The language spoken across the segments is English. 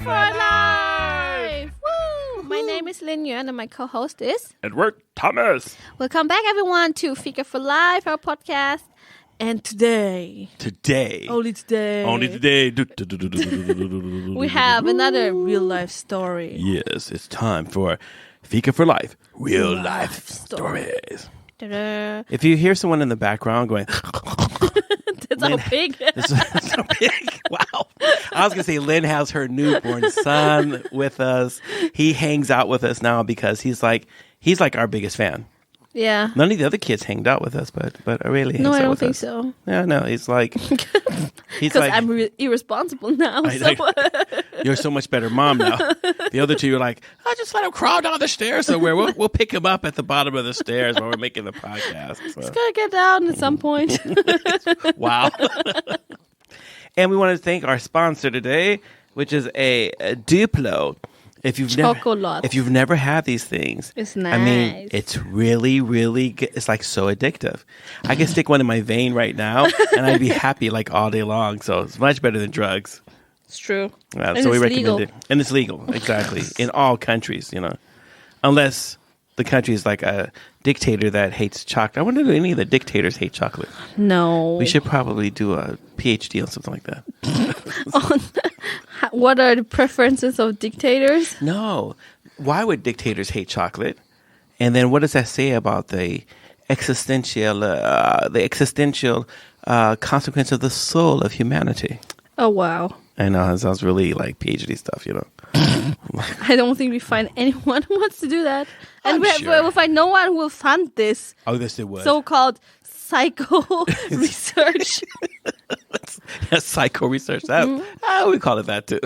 for Life! Woo! My name is Linh Yuan and my co-host is Edward Thomas. Welcome back, everyone, to Fika for Life, our podcast. And today, only today, we have another real-life story. Yes, it's time for Fika for Life, real life stories. Ta-da. If you hear someone in the background going... That's Lynn, how big. That's so big. Wow. I was going to say Lynn has her newborn son with us. He hangs out with us now because he's like our biggest fan. Yeah. None of the other kids hanged out with us, but I really No, hangs I out don't with think us. so. Yeah, no, he's like... Because I'm irresponsible now. You're so much better mom now. The other two are like, I just let him crawl down the stairs somewhere. We'll pick him up at the bottom of the stairs while we're making the podcast. So. He's going to get down at some point. Wow. And we want to thank our sponsor today, which is a Duplo. If you've never had these things, it's nice. I mean, it's really, really good. It's like so addictive. I can stick one in my vein right now, and I'd be happy like all day long. So it's much better than drugs. It's true. So we recommend it, and it's legal exactly in all countries. Unless the country is like a dictator that hates chocolate. I wonder if any of the dictators hate chocolate. No. We should probably do a PhD on something like that. What are the preferences of dictators? No. Why would dictators hate chocolate? And then what does that say about the existential consequence of the soul of humanity? Oh, wow. I know. It sounds really like PhD stuff, I don't think we find anyone who wants to do that. And we'll find no one who will fund this. Oh, yes, it would. So-called psycho research. Psycho research. We call it that too.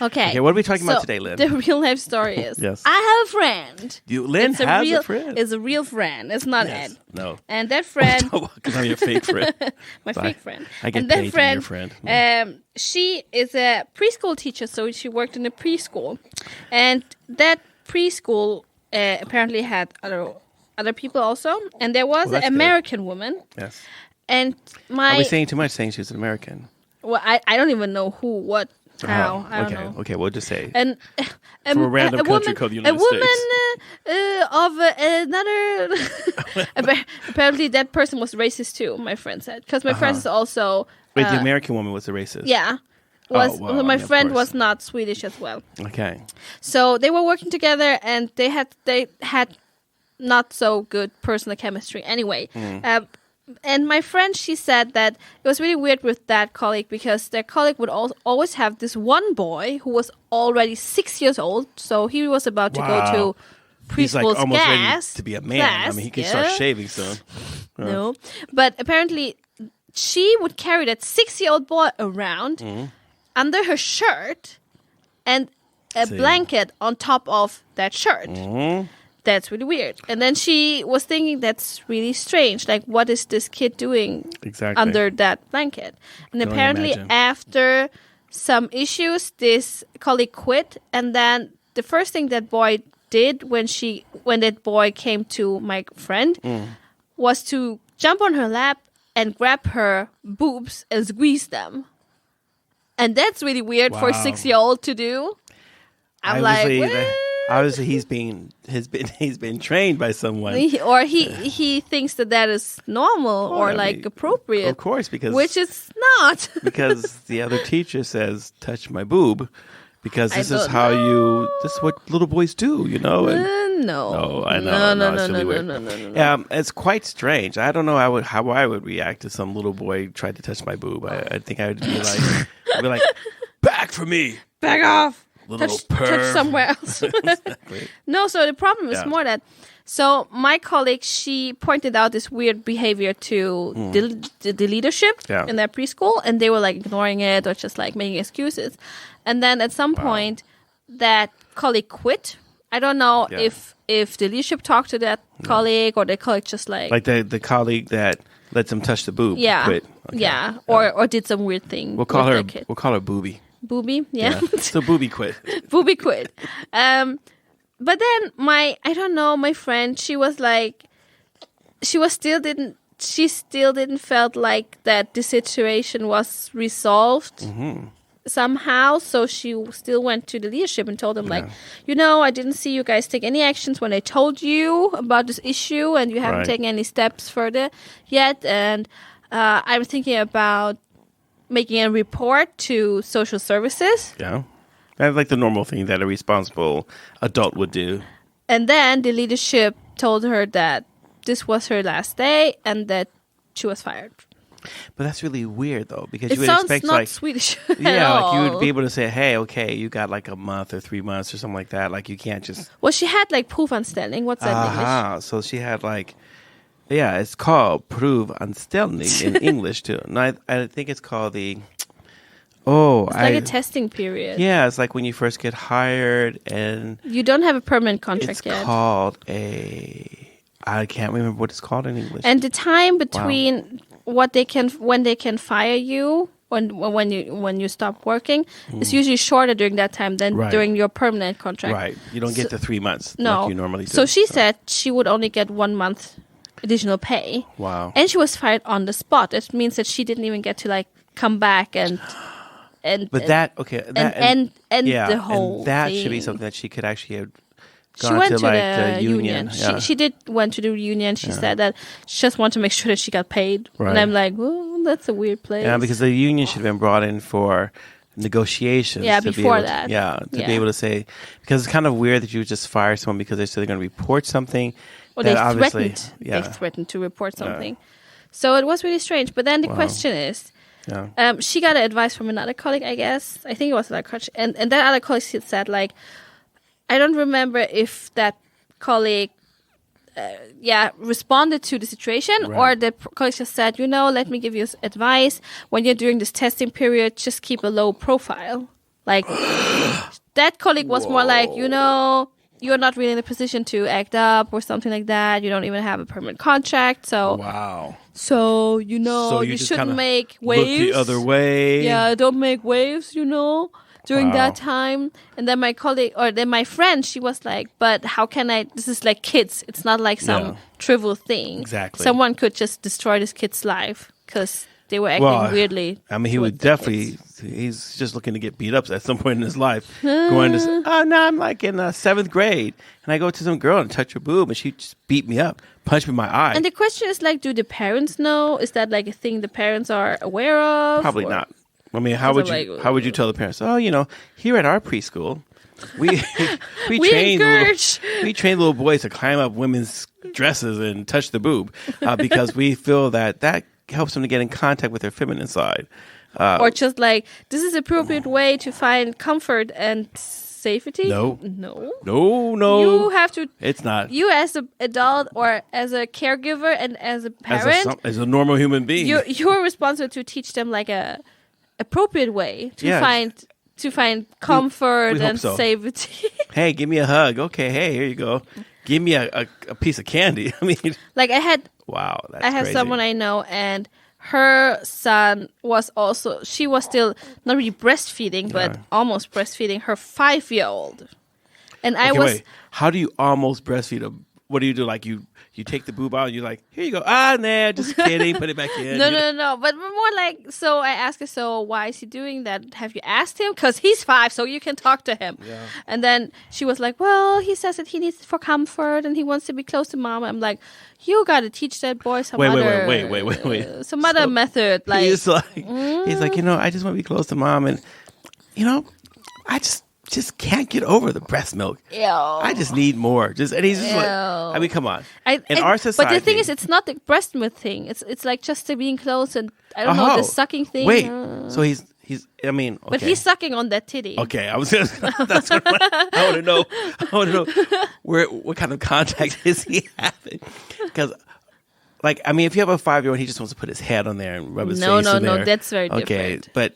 Okay. What are we talking about today, Lynn? The real life story is yes. I have a friend. Lynn has a friend. It's a real friend. It's not Ed. No. And that friend... Because I'm your fake friend. Fake friend. I get paid to be your friend. She is a preschool teacher, so she worked in a preschool. And that preschool apparently had other people also. And there was an American woman. Yes. And Are we saying too much saying she's an American? Well, I don't even know who, what, how. I don't know. Okay, we'll just say. And from a random country called the United States. A woman of another... apparently that person was racist too, my friend said. Because my friend is also... Wait, the American woman was a racist? Yeah. My friend was not Swedish as well. Okay. So they were working together and they had not so good personal chemistry anyway. And my friend, she said that it was really weird with that colleague because their colleague would always have this one boy who was already 6 years old. So he was about to go to preschool. He's like almost ready to be a man. I mean, he can start shaving soon. No. But apparently she would carry that 6-year-old boy around under her shirt and a blanket on top of that shirt. That's really weird. And then she was thinking that's really strange. Like, what is this kid doing under that blanket? And apparently after some issues, this colleague quit. And then the first thing that boy did when that boy came to my friend was to jump on her lap and grab her boobs and squeeze them. And that's really weird for a 6-year-old to do. I'm like, what? Obviously, he's been trained by someone, he thinks that is normal appropriate. Of course, which it's not. Because the other teacher says, "Touch my boob," because this is what little boys do, No. No, I know. No. Yeah, it's quite strange. I don't know how I would react if some little boy tried to touch my boob. I think I would be like, back from me, back off. Touch somewhere else. Exactly. No, so the problem is more that... So my colleague, she pointed out this weird behavior to the leadership in their preschool, and they were like ignoring it or just like making excuses. And then at some point, that colleague quit. I don't know if the leadership talked to that colleague or the colleague just like the colleague that lets him touch the boob. Quit. Okay. Yeah, or did some weird thing. We'll call her Booby. Booby, yeah. So Booby quit. Booby quit. But then my friend, she was like, she still didn't felt like that the situation was resolved. somehow. So she still went to the leadership and told them, like, I didn't see you guys take any actions when I told you about this issue, and you haven't taken any steps further yet. And I'm thinking about making a report to social services. Yeah. That's like the normal thing that a responsible adult would do. And then the leadership told her that this was her last day and that she was fired. But that's really weird, though, because it you would sounds expect, not like, Swedish. yeah, at like you all. would be able to say, "Hey, okay, you got like a month or 3 months or something like that." Like you can't just. Well, she had like provanställning. What's that in English? So she had like, yeah, it's called provanställning in English too. And I think it's called the. Oh, it's like a testing period. Yeah, it's like when you first get hired and you don't have a permanent contract it's yet. It's called a. I can't remember what it's called in English. And the time between when they can fire you when you stop working is usually shorter during that time than during your permanent contract. Right. You don't get the 3 months no. like you normally do. So she said she would only get 1 month additional pay. Wow. And she was fired on the spot. It means that she didn't even get to like come back and end the whole and that thing. should be something that she could actually have she went to like the union. Yeah. She did went to the union. She said that she just wanted to make sure that she got paid. Right. And I'm like, well, that's a weird place. Yeah, because the union should have been brought in for negotiations. Yeah, to before be able that. To be able to say, because it's kind of weird that you would just fire someone because they said they're going to report something. Or they threatened. Yeah. They threatened to report something. So it was really strange. But then the question is, she got advice from another colleague, I guess. I think it was another colleague. And that other colleague said, like, I don't remember if that colleague responded to the situation or the colleague just said, let me give you advice. When you're doing this testing period, just keep a low profile. Like, that colleague was more like, you're not really in a position to act up or something like that. You don't even have a permanent contract. So, So, you shouldn't make waves. Look the other way. Yeah, don't make waves, during that time. And then my colleague, or then my friend, she was like, but how can this is like kids. It's not like some trivial thing. Exactly. Someone could just destroy this kid's life because they were acting weirdly. I mean, he would definitely, he's just looking to get beat up at some point in his life. Going to, I'm like in 7th grade. And I go to some girl and touch her boob and she just beat me up, punched me in my eye. And the question is like, do the parents know? Is that like a thing the parents are aware of? Probably not. I mean, how would you tell the parents? Oh, here at our preschool, we train little boys to climb up women's dresses and touch the boob because we feel that helps them to get in contact with their feminine side. Or just like, this is appropriate way to find comfort and safety. No. You have to. It's not. You as an adult or as a caregiver and as a parent, as a normal human being, you're responsible to teach them like a appropriate way to find comfort and safety. Hey, give me a hug. Okay, hey, here you go. Give me a piece of candy. I mean, like I had crazy. Someone I know, and her son she was still not really breastfeeding, but almost breastfeeding her 5-year-old. And wait, how do you almost breastfeed a? What do you do? Like you take the boob out and you're like, here you go. Nah, just kidding. Put it back in. No. But more like, so I asked her, so why is he doing that? Have you asked him? Because he's 5, so you can talk to him. Yeah. And then she was like, well, he says that he needs it for comfort and he wants to be close to mom. I'm like, you got to teach that boy some wait. Some other method. Like he's like, I just want to be close to mom, and I just can't get over the breast milk. Ew. I just need more. And he's just like, I mean, come on. In our society, but the thing is, it's not the breast milk thing. It's like just the being close and I don't know, the sucking thing. Wait, so he's. I mean, okay. But he's sucking on that titty. Okay, I was. That's what I want to know. I want to know what kind of contact is he having? Because, like, I mean, if you have a 5-year-old, he just wants to put his head on there and rub his face in there. No, that's very different. Okay, but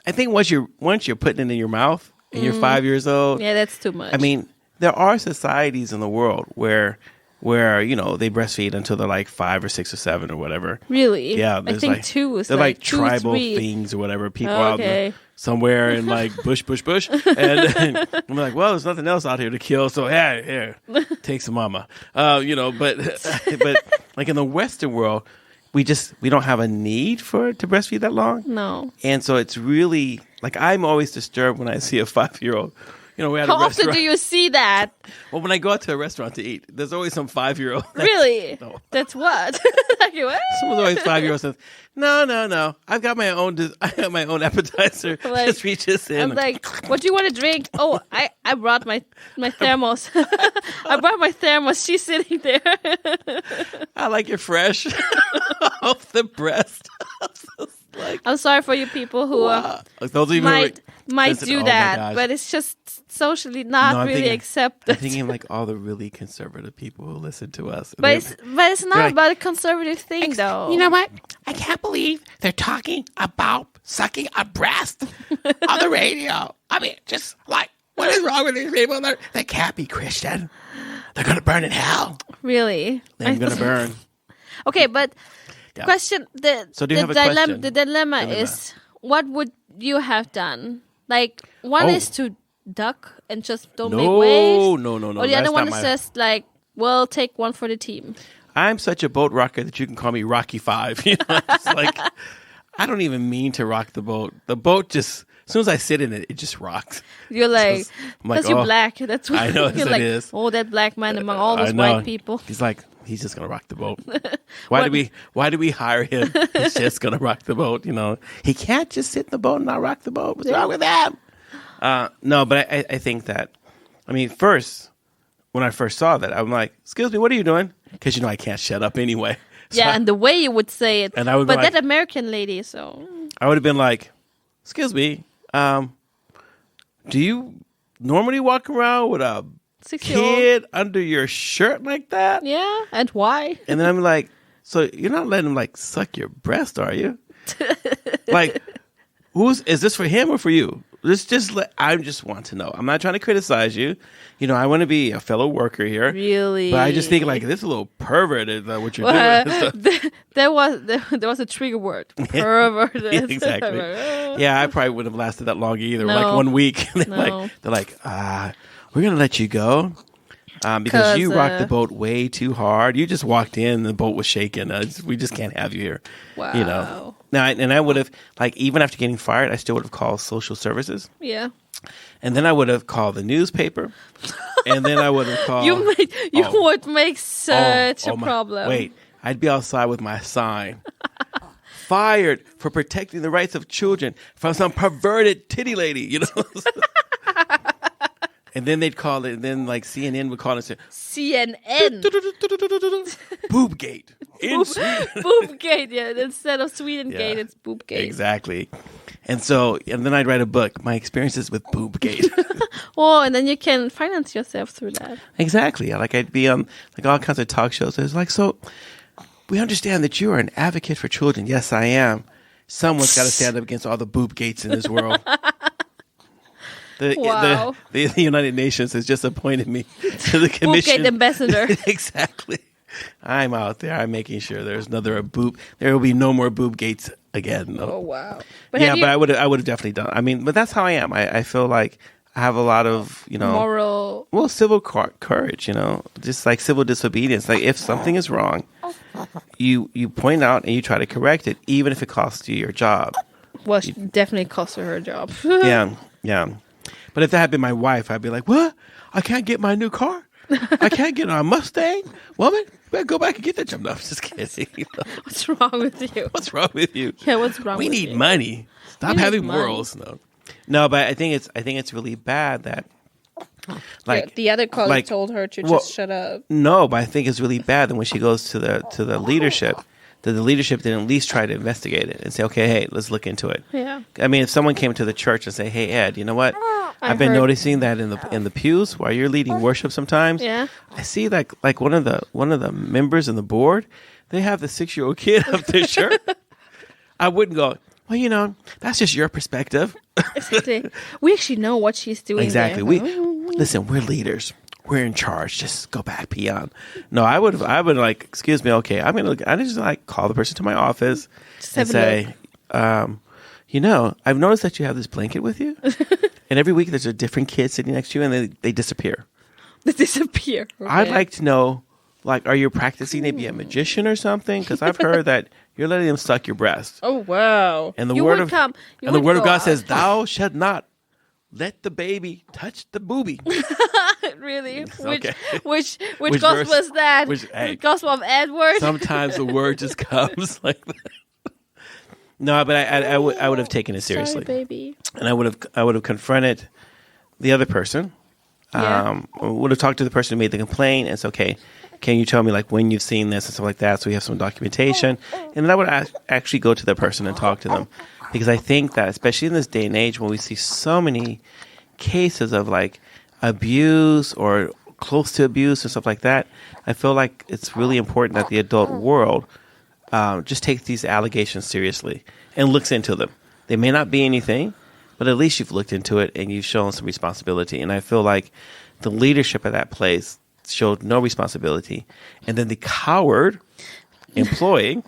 I think once you're putting it in your mouth and you're 5 years old, that's too much. I mean, there are societies in the world where they breastfeed until they're like 5 or 6 or 7 or whatever. Really? Yeah, I think 2 is they're like 2, tribal 3. things or whatever. People out somewhere in like bush, and I'm like, well, there's nothing else out here to kill, so here, take some mama. But like in the Western world, we don't have a need for it to breastfeed that long. No. And so it's really like I'm always disturbed when I see a 5-year-old. We're at How a restaurant. often do you see that? Well, when I go out to a restaurant to eat, there's always some 5-year-old. Really? No. That's what? Like, what? Someone's always 5-year-old says, no. I've got my own appetizer. Like, just reaches in. I'm like, what do you want to drink? Oh, I brought my thermos. I brought my thermos. She's sitting there. I like it fresh off the breast. I'm sorry for you people who Those of you might listen, do that, but it's just socially not really accepted. I'm thinking like all the really conservative people who listen to us. But it's not about a conservative thing, though. You know what? I can't believe they're talking about sucking a breast on the radio. I mean, just like, what is wrong with these people? They can't be Christian. They're going to burn in hell. Really? They're going to burn. Okay, but question, question? The dilemma is, what would you have done? Like, one is to duck and just don't make waves. No. Or the other one is just like, well, take one for the team. I'm such a boat rocker that you can call me Rocky 5. It's like, I don't even mean to rock the boat. The boat just, as soon as I sit in it, it just rocks. You're like, because you're black. That's what I know you're like, it is. Oh, that black man among all those white people. He's like, he's just gonna rock the boat. Why do we hire him? He's just gonna rock the boat. He can't just sit in the boat and not rock the boat. What's wrong with him? No, but I think that, first, when I first saw that, I'm like, excuse me, what are you doing? Because I can't shut up anyway. So and the way you would say it. And I would, but that American lady, so I would have been like, excuse me, do you normally walk around with a 6-year-old kid under your shirt like that? Yeah, and why? And then I'm like, so you're not letting him like suck your breast, are you? Like, is this for him or for you? I just want to know. I'm not trying to criticize you. I want to be a fellow worker here. Really? But I just think like this is a little perverted what you're doing. There was a trigger word. Perverted. Yeah, exactly. Yeah, I probably wouldn't have lasted that long either. No. Like 1 week. They're like, we're gonna let you go. Because you rocked the boat way too hard. You just walked in, the boat was shaking. We just can't have you here. Wow. Now, and I would have, like, even after getting fired, I still would have called social services. Yeah. And then I would have called the newspaper. And then I would have called. You would make such a problem. Wait, I'd be outside with my sign. Fired for protecting the rights of children from some perverted titty lady, And then they'd call it, and then like CNN would call it and say, CNN. Boobgate. In Sweden. Boobgate, yeah. Instead of Swedengate, it's Boobgate. Exactly. And then I'd write a book, My Experiences with Boobgate. And then you can finance yourself through that. Exactly. Like I'd be on like all kinds of talk shows. It's like, so we understand that you are an advocate for children. Yes, I am. Someone's got to stand up against all the boobgates in this world. The United Nations has just appointed me to the commission. Boobgate ambassador. Exactly. I'm out there. I'm making sure there's another boob. There will be no more boob gates again. No. Oh wow! But I would have definitely done. But that's how I am. I feel like I have a lot of moral, civil courage. Just like civil disobedience. Like if something is wrong, you point out and you try to correct it, even if it costs you your job. Well, she definitely cost her job. Yeah. But if that had been my wife, I'd be like, what? I can't get my new car? I can't get a Mustang? Woman, better go back and get that job. No, I'm just kidding. What's wrong with you? What's wrong with you? Yeah, what's wrong with you? We need money. Stop having morals. No, but I think it's really bad that the other colleague told her to just shut up. No, but I think it's really bad that when she goes to the leadership, that the leadership didn't at least try to investigate it and say, okay, hey, let's look into it. Yeah. If someone came to the church and say, hey, Ed, you know what? I've been noticing that in the pews while you're leading worship sometimes. Yeah. I see like one of the members in the board, they have the 6-year-old kid up their shirt. I wouldn't go, well, that's just your perspective. Exactly. We actually know what she's doing. Exactly. There. Listen, we're leaders. We're in charge. Just go back, peon. No, I would like, excuse me, okay, I just like call the person to my office and say, I've noticed that you have this blanket with you. And every week there's a different kid sitting next to you and they disappear. They disappear. Okay. I'd like to know Like, are you practicing to be a magician or something? Because I've heard that you're letting them suck your breast. Oh, wow. And the word of God says, thou shalt not let the baby touch the booby. Really? Okay. Which gospel was that? The Gospel of Edward? Sometimes the word just comes like that. No, but I would have taken it seriously. Sorry, baby. And I would have confronted the other person. Would have talked to the person who made the complaint and said, okay, can you tell me like when you've seen this and stuff like that so we have some documentation? And then I would actually go to the person and talk to them. Because I think that, especially in this day and age when we see so many cases of like abuse or close to abuse and stuff like that, I feel like it's really important that the adult world just takes these allegations seriously and looks into them. They may not be anything, but at least you've looked into it and you've shown some responsibility. And I feel like the leadership of that place showed no responsibility. And then the coward employee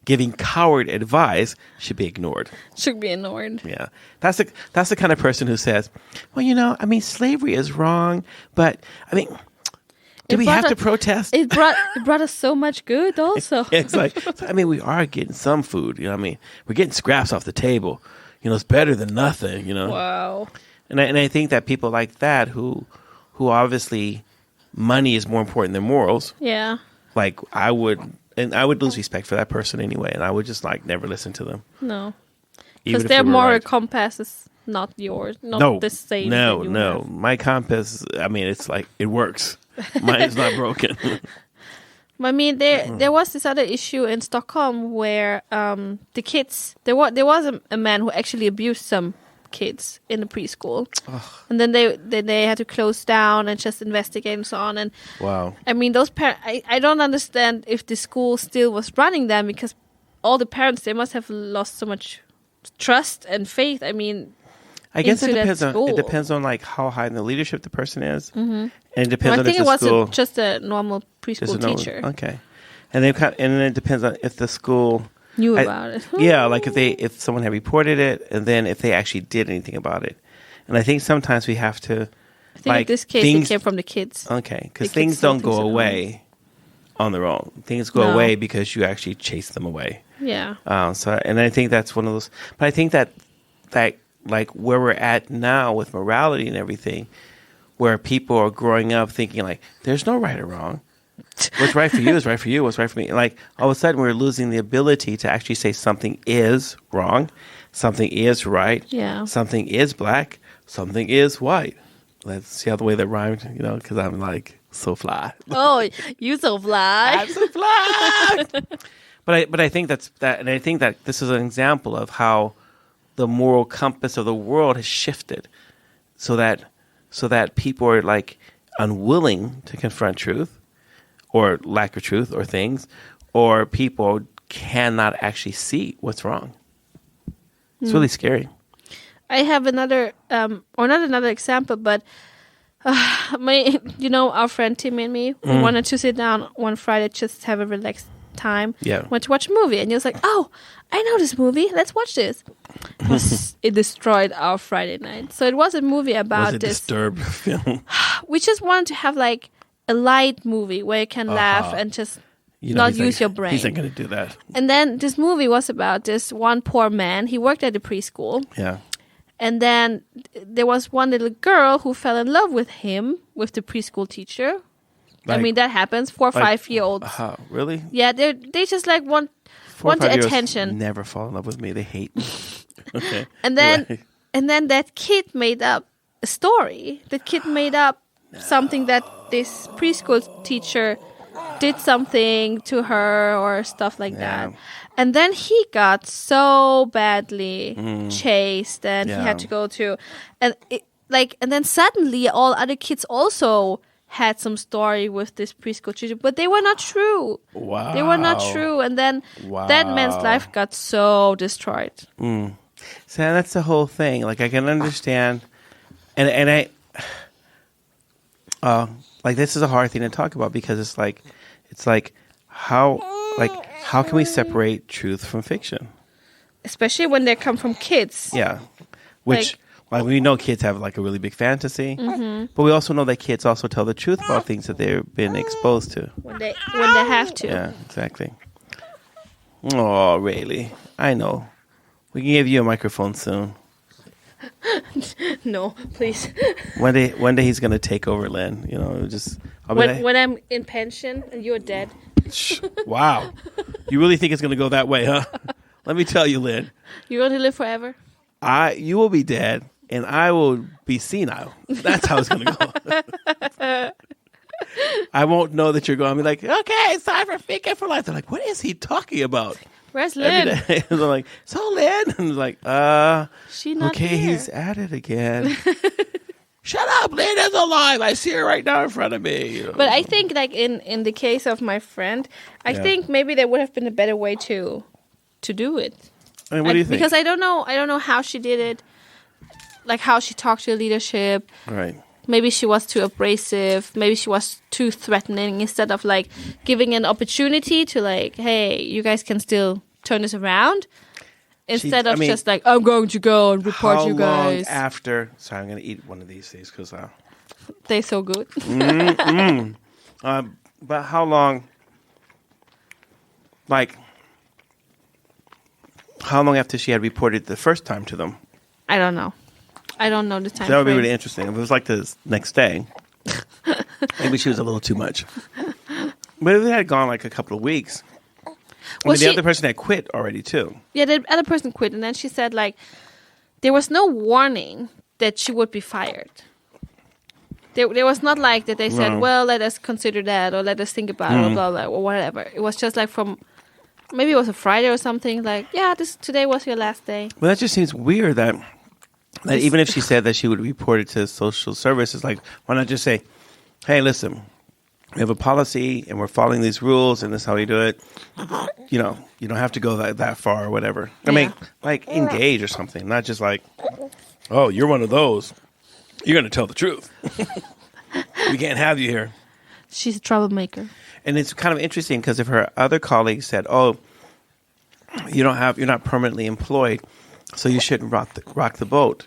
giving coward advice should be ignored. Should be ignored. Yeah. That's the kind of person who says, well, slavery is wrong, but, do we have to protest? It brought us so much good also. It's like, we are getting some food, we're getting scraps off the table. It's better than nothing, Wow. And I think that people like that who obviously money is more important than morals. Yeah. Like I would lose respect for that person anyway, and I would just like never listen to them. No. Because their moral compass is not yours, not the same. No. My compass, it's like it works. Mine is not broken. There was this other issue in Stockholm where the kids, there was a man who actually abused some kids in the preschool. Ugh. And then they had to close down and just investigate and so on. And wow. Those parents, I don't understand if the school still was running them, because all the parents, they must have lost so much trust and faith. I guess it depends on like how high in the leadership the person is. Mm-hmm. And it depends on if the school... I think it was just a normal preschool teacher. Okay. And then it depends on if the school... knew about it. Yeah, like if someone had reported it, and then if they actually did anything about it. And I think sometimes we have to... I think in this case it came from the kids. Okay, because things don't go away on their own. Things go away because you actually chase them away. Yeah. And I think that's one of those... But I think that like where we're at now with morality and everything, where people are growing up thinking like, there's no right or wrong. What's right for you is right for you. What's right for me? Like all of a sudden we're losing the ability to actually say something is wrong, something is right, something is black, something is white. Let's see how the way that rhymed, because I'm like so fly. Oh, you so fly. I'm so fly. But I think and I think that this is an example of how the moral compass of the world has shifted, so that people are like unwilling to confront truth, or lack of truth, or things, or people cannot actually see what's wrong. It's really scary. I have another, or not another example, but our friend Tim and me, we wanted to sit down one Friday, just have a relaxed time. Yeah. Went to watch a movie, and he was like, "Oh, I know this movie. Let's watch this." It destroyed our Friday night. So it was a movie about this disturbed film. We just wanted to have like a light movie where you can laugh and just not use your brain. He's not going to do that. And then this movie was about this one poor man. He worked at a preschool. Yeah. And then there was one little girl who fell in love with him, with the preschool teacher. That happens. 4 or 5 year olds. Really? Yeah, they just like want attention. Never fall in love with me. They hate me. Okay. And then that kid made up a story. That kid made up something that this preschool teacher did something to her or stuff like that. And then he got so badly chased, and he had to go to, and then suddenly all other kids also had some story with this preschool teacher, but they were not true. Wow. They were not true. And then that man's life got so destroyed. So that's the whole thing. Like I can understand, and I like this is a hard thing to talk about, because it's like how can we separate truth from fiction? Especially when they come from kids. Yeah. Like, we know kids have like a really big fantasy, but we also know that kids also tell the truth about things that they've been exposed to when they have to. Yeah, exactly. Oh, really? I know. We can give you a microphone soon. No, please. One day he's gonna take over, Lynn. You know, just when I'm in pension and you're dead. Wow, you really think it's gonna go that way, huh? Let me tell you, Lynn. You're going to live forever? You will be dead, and I will be senile. That's how it's going to go. I won't know that you're going to be like, okay, it's time for Fika for Life. They're like, what is he talking about? Where's Lynn? And I'm like, so Lynn? And like, she not okay, here. He's at it again. Shut up, Lynn is alive. I see her right now in front of me. You know? But I think, like, in the case of my friend, I think maybe there would have been a better way to do it. I mean, what do you think? Because I don't know how she did it, like how she talked to the leadership. Right. Maybe she was too abrasive. Maybe she was too threatening instead of like giving an opportunity to like, hey, you guys can still turn this around. Instead of just like, I'm going to go and report you guys. How long after? Sorry, I'm going to eat one of these things because they're so good. But how long? Like. How long after she had reported the first time to them? I don't know. I don't know the time. That would be really interesting. If it was like the next day, maybe she was a little too much. But if it had gone like a couple of weeks, the other person had quit already too. Yeah, the other person quit, and then she said like there was no warning that she would be fired. There was not like that they said, well, let us consider that or let us think about it or blah, blah, or whatever. It was just like from... Maybe it was a Friday or something. Like, yeah, today was your last day. Well, that just seems weird that even if she said that she would report it to social services, like, why not just say, hey, listen, we have a policy and we're following these rules and this is how we do it. You know, you don't have to go that far or whatever. I mean, like, engage or something, not just like, oh, you're one of those. You're going to tell the truth. We can't have you here. She's a troublemaker. And it's kind of interesting because if her other colleagues said, "Oh, you're not permanently employed, so you shouldn't rock the boat,"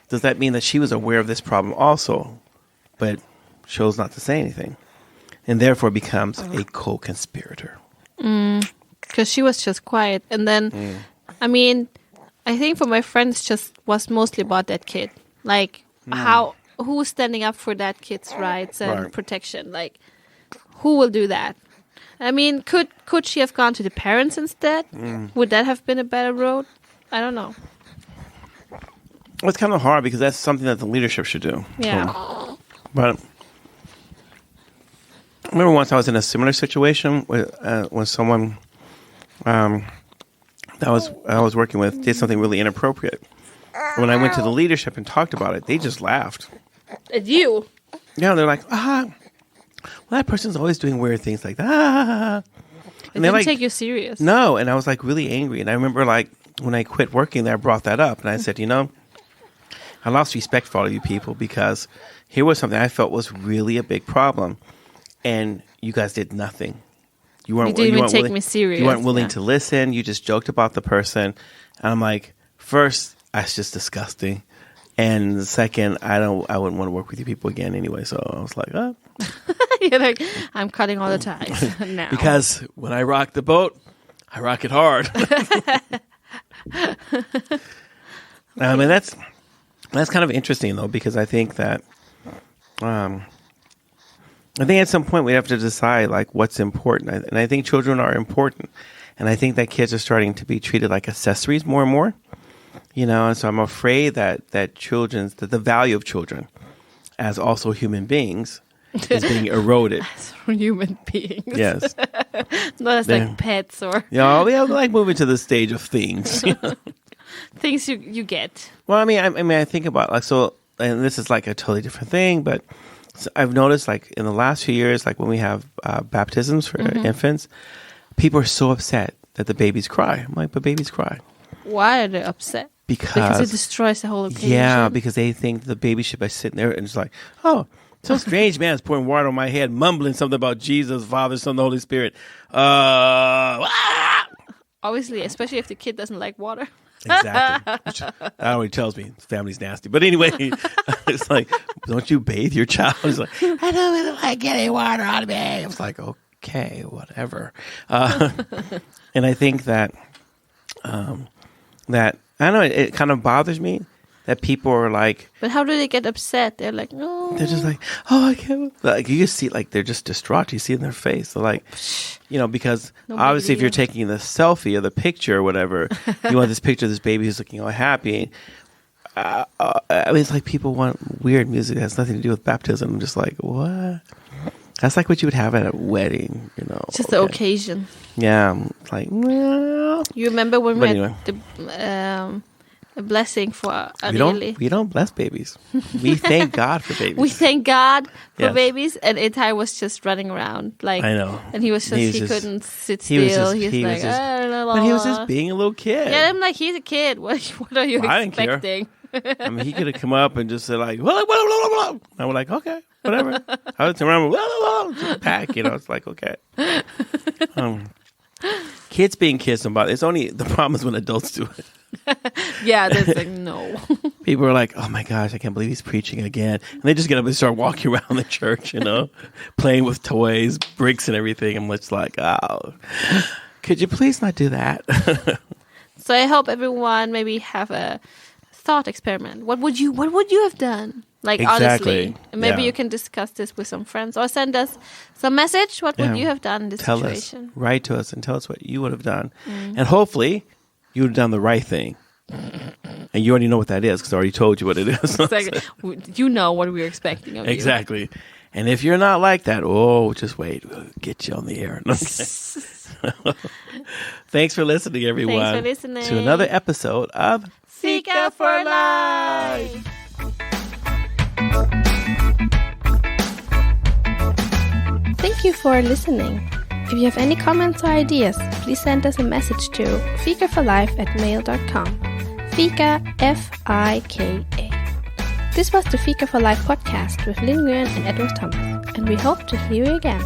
does that mean that she was aware of this problem also, but chose not to say anything, and therefore becomes a co-conspirator? Because she was just quiet, and then, I mean, I think for my friends, just was mostly about that kid, like who's standing up for that kid's rights and protection, like. Who will do that? I mean, could she have gone to the parents instead? Would that have been a better road? I don't know. Well, it's kind of hard because that's something that the leadership should do. Yeah. But I remember once I was in a similar situation when someone that I was working with did something really inappropriate. When I went to the leadership and talked about it, they just laughed. At you? Yeah, they're like, well, that person's always doing weird things like that. And they didn't take you serious. No, and I was like really angry. And I remember like when I quit working there, I brought that up. And I said, I lost respect for all of you people because here was something I felt was really a big problem. And you guys did nothing. You didn't even take me serious. You weren't willing to listen. You just joked about the person. And I'm like, first, that's just disgusting. And second, I wouldn't want to work with you people again anyway. So I was like, oh. You're like, I'm cutting all the ties now. Because when I rock the boat, I rock it hard. I mean, that's kind of interesting though, because I think that I think at some point we have to decide like what's important, and I think children are important, and I think that kids are starting to be treated like accessories more and more. And so I'm afraid that the value of children as also human beings is being eroded. As human beings. Yes. Not as like pets or... Yeah, we have like moving to the stage of things. Things you get. Well, I mean, I think about like, so, and this is like a totally different thing, but I've noticed like in the last few years, like when we have baptisms for infants, people are so upset that the babies cry. I'm like, but babies cry. Why are they upset? Because it destroys the whole occasion. Yeah, because they think the baby should be sitting there and it's like, oh, some strange man's pouring water on my head, mumbling something about Jesus, Father, Son, the Holy Spirit. Obviously, especially if the kid doesn't like water. Exactly. Which, that already tells me family's nasty. But anyway, it's like, don't you bathe your child? It's like, I don't really like getting water on me. I was like, okay, whatever. And I think that I don't know, it kind of bothers me that people are like. But how do they get upset? They're like, no. They're just like, oh, I can't. Like, you just see, like, they're just distraught. You see in their face. They're like, because obviously if you're taking the selfie or the picture or whatever, you want this picture of this baby who's looking all happy. I mean, it's like people want weird music that has nothing to do with baptism. I'm just like, what? That's like what you would have at a wedding, Just the occasion. Yeah, it's like, well. You remember when we had the a blessing for Adeli? We don't bless babies. We thank God for babies. We thank God for babies, and Itai was just running around, like, I know, and he couldn't sit still. But he was just being a little kid. Yeah, I'm like, he's a kid. What are you expecting? I mean, he could have come up and just said like, blah, blah, blah, blah, blah. And we're like, okay, whatever. I would turn around, blah, blah, blah, just pack. It's like, okay. Kids being kids, it's only the problem is when adults do it. Yeah, that's like, no. People are like, oh my gosh, I can't believe he's preaching again. And they just get up and start walking around the church, playing with toys, bricks and everything. I'm just like, oh, could you please not do that? So I hope everyone maybe have a thought experiment. What would you have done? Like, exactly. Honestly. Maybe you can discuss this with some friends or send us some message. What would you have done in this situation? Us, write to us and tell us what you would have done. And hopefully you would have done the right thing. And you already know what that is because I already told you what it is. Exactly. You know what we're expecting of you. Exactly. And if you're not like that, just wait. We'll get you on the air. Thanks for listening, everyone. Thanks for listening. To another episode of Fika for Life. Thank you for listening. If you have any comments or ideas, please send us a message to fikaforlife@mail.com. Fika, F-I-K-A. This was the Fika for Life podcast with Lin Nguyen and Edward Thomas, and we hope to hear you again.